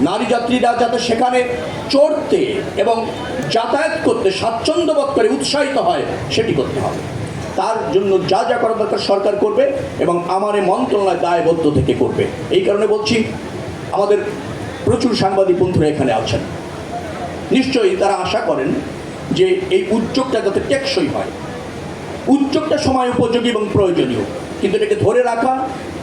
নারী যাত্রীরা যাতে সেখানে চড়তে এবং যাতায়াত করতে স্বাচ্ছন্দ্যবোধ করে উৎসাহিত হয় সেটি করতে হবে। তার জন্য যা যা করা দরকার সরকার করবে এবং আমার এই মন্ত্রণালয় দায়বদ্ধ থেকে করবে। এই কারণে বলছি, আমাদের প্রচুর সাংবাদিক বন্ধুরা এখানে আছেন, নিশ্চয়ই তারা আশা করেন যে এই উদ্যোগটা যাতে টেকসই হয়। উদ্যোগটা সময় উপযোগী এবং প্রয়োজনীয়, কিন্তু এটাকে ধরে রাখা,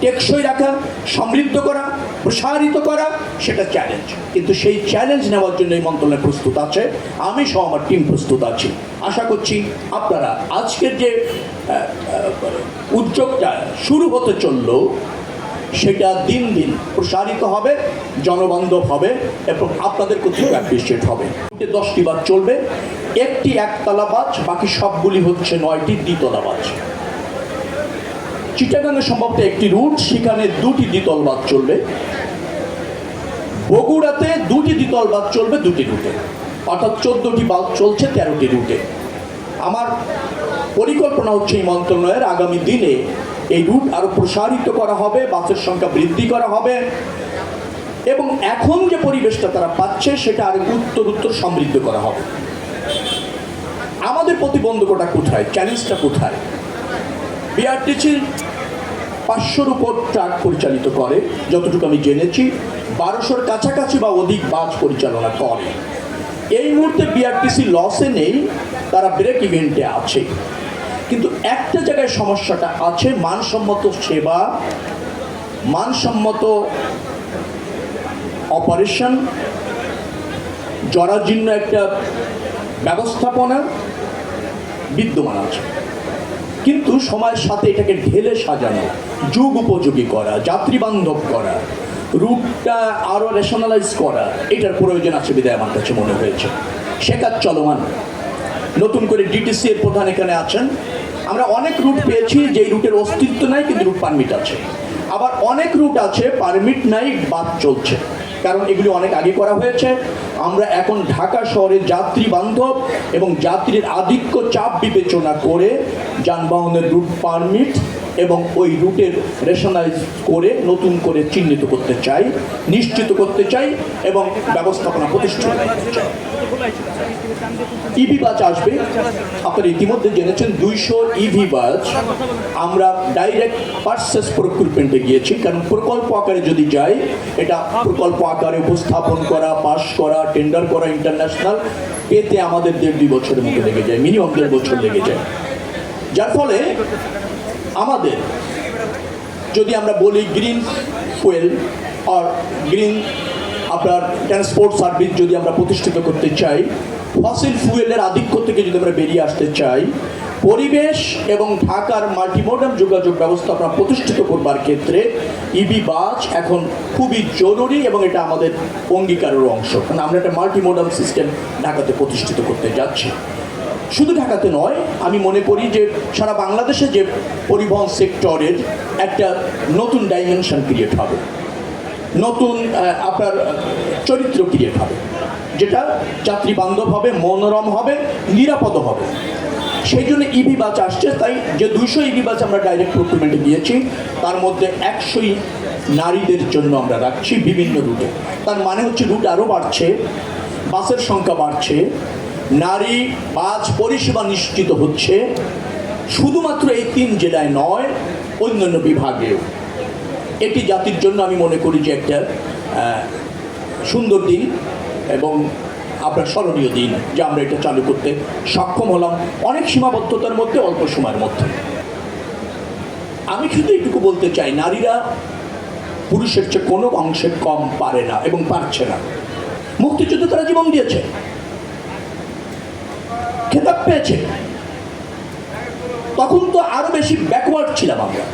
টেকসই রাখা, সমৃদ্ধ করা, প্রসারিত করা সেটা চ্যালেঞ্জ। কিন্তু সেই চ্যালেঞ্জ নেওয়ার জন্য এই মন্ত্রণালয় প্রস্তুত আছে, আমি সহ আমার টিম প্রস্তুত আছি। আশা করছি আপনারা আজকের যে উদ্যোগটা শুরু হতে চলল সেটা দিন দিন প্রসারিত হবে, জনবান্ধব হবে এবং আপনাদের কোথাও অ্যাপ্রিসিয়েট হবে। 10টি বাস চলবে, একটি একতলা বাস, বাকি সবগুলি হচ্ছে 9টি দ্বিতলা বাস। চিটাগাংয়ে সম্ভবত একটি রুট, সেখানে 2টি দ্বিতল বাস চলবে। বগুড়াতে 2টি দ্বিতল বাস চলবে 2টি রুটে, অর্থাৎ 14টি বাস চলছে 13টি রুটে। আমার পরিকল্পনা হচ্ছে এই মন্ত্রণালয়ের আগামী দিনে এই রুট আরও প্রসারিত করা হবে, বাসের সংখ্যা বৃদ্ধি করা হবে এবং এখন যে পরিবেশটা তারা পাচ্ছে সেটা আরও উত্তর সমৃদ্ধ করা হবে। আমাদের প্রতিবন্ধকতা কোথায়, চ্যালেঞ্জটা কোথায়? বিআরটিসি 500-র উপর ট্রাক পরিচালিত করে, যতটুকু আমি জেনেছি 1200-র কাছাকাছি বা অধিক বাস পরিচালনা করে। এই মুহূর্তে বিআরটিসি লসে নেই, তারা ব্রেক ইভেন্টে আছে। কিন্তু একটা জায়গায় সমস্যাটা আছে, মানসম্মত সেবা, মানসম্মত অপারেশন, জরাজীর্ণ একটা ব্যবস্থাপনা বিদ্যমান আছে। কিন্তু সময়ের সাথে এটাকে ঢেলে সাজানো, যুগ উপযোগী করা, যাত্রীবান্ধব করা, রুটটা আরও রেশনালাইজ করা, এটার প্রয়োজন আছে বিধায় আমার কাছে মনে হয়েছে। সে কাজ চলমান। নতুন করে ডিটিসি এর প্রধান এখানে আছেন। আমরা অনেক রুট পেয়েছি যেই রুটের অস্তিত্ব নাই কিন্তু রুট পারমিট আছে, আবার অনেক রুট আছে পারমিট নাই, বাস চলছে, কারণ এগুলি অনেক আগে করা হয়েছে। আমরা এখন ঢাকা শহরে যাত্রী বান্ধব এবং যাত্রীর আধিক্য চাপ বিবেচনা করে যানবাহনের রুট পারমিট এবং ওই রুটের রেশনালাইজ করে নতুন করে চিহ্নিত করতে চাই, নিশ্চিত করতে চাই এবং ব্যবস্থাপনা প্রতিষ্ঠা করতে চাই। ইভি বাস আসবে, আপনারা ইতিমধ্যে জেনেছেন 200 ইভি বাস আমরা ডাইরেক্ট পারচেস প্রকিউরমেন্টে গিয়েছি, কারণ প্রকল্প আকারে যদি যাই, এটা প্রকল্প আকারে উপস্থাপন করা, পাস করা, টেন্ডার করা ইন্টারন্যাশনাল, এতে আমাদের 1.5-2 বছরের মতো লেগে যায়, মিনিমাম 1.5 বছর লেগে যায়। যার ফলে আমাদের যদি আমরা বলি গ্রিন ফুয়েল আর গ্রিন আপনার ট্রান্সপোর্ট সার্ভিস যদি আমরা প্রতিষ্ঠিত করতে চাই, ফসিল ফুয়েলের আধিক্য থেকে যদি আমরা বেরিয়ে আসতে চাই, পরিবেশ এবং ঢাকার মাল্টিমোডাল যোগাযোগ ব্যবস্থাপনা প্রতিষ্ঠিত করবার ক্ষেত্রে ইভি বাস এখন খুবই জরুরি এবং এটা আমাদের অঙ্গীকারের অংশ, কারণ আমরা একটা মাল্টিমোডাল সিস্টেম ঢাকাতে প্রতিষ্ঠিত করতে যাচ্ছি। শুধু ঢাকাতে নয়, আমি মনে করি যে সারা বাংলাদেশে যে পরিবহন সেক্টরের একটা নতুন ডাইমেনশন ক্রিয়েট হবে, নতুন আপনার চরিত্র ক্রিয়েট হবে, যেটা যাত্রী বান্ধব হবে, মনোরম হবে, নিরাপদ হবে। সেই জন্য ইভি বাস আসছে। তাই যে 200 ইভি বাস আমরা ডাইরেক্ট প্রকিউরমেন্টে দিয়েছি, তার মধ্যে 100ই নারীদের জন্য আমরা রাখছি বিভিন্ন রুটে। তার মানে হচ্ছে রুট আরও বাড়ছে, বাসের সংখ্যা বাড়ছে, নারী বাস পরিষেবা নিশ্চিত হচ্ছে, শুধুমাত্র এই 3 জেলায় নয়, অন্যান্য বিভাগেও। এটি জাতির জন্য আমি মনে করি যে একটা সুন্দর দিন এবং আপনার স্মরণীয় দিন যে আমরা এটা চালু করতে সক্ষম হলাম অনেক সীমাবদ্ধতার মধ্যে, অল্প সময়ের মধ্যে। আমি শুধু এটুকু বলতে চাই, নারীরা পুরুষের চেয়ে কোনো অংশে কম পারে না এবং পারছে না। মুক্তিযুদ্ধে তারা জীবন দিয়েছে, খেতাব পেয়েছে, তখন তো আরো বেশি ব্যাকওয়ার্ড ছিলাম আমরা।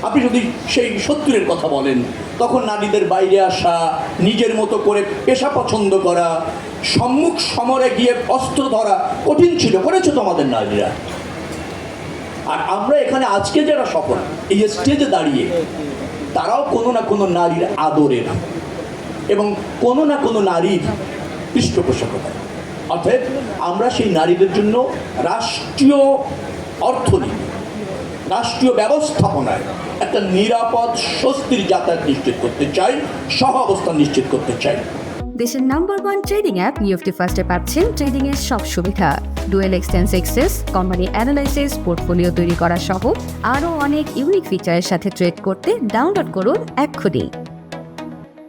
আপনি যদি সেই 70-এর কথা বলেন, তখন নারীদের বাইরে আসা, নিজের মতো করে পেশা পছন্দ করা, সম্মুখ সমরে গিয়ে অস্ত্র ধরা কঠিন ছিল, করেছে তো আমাদের নারীরা। আর আমরা এখানে আজকে যারা সফল এই স্টেজে দাঁড়িয়ে, তারাও কোনো না কোনো নারীর আদরের এবং কোনো না কোনো নারীর পৃষ্ঠপোষকতা। অর্থাৎ আমরা সেই নারীদের জন্য রাষ্ট্রীয় অর্থনীতি, রাষ্ট্রীয় ব্যবস্থাপনায় একটা নিরাপদ স্বস্তির যাতায়াত নিশ্চিত করতে চাই, সহ অবস্থান নিশ্চিত করতে চাই। দেশের নাম্বার 1 ট্রেডিং অ্যাপ নিফটি ফার্স্টে পাচ্ছেন ট্রেডিং এর সব সুবিধা, dual exchange access, company analysis, portfolio তৈরি করা সহ আরও অনেক ইউনিক ফিচারের সাথে ট্রেড করতে ডাউনলোড করুন এক্ষুনি।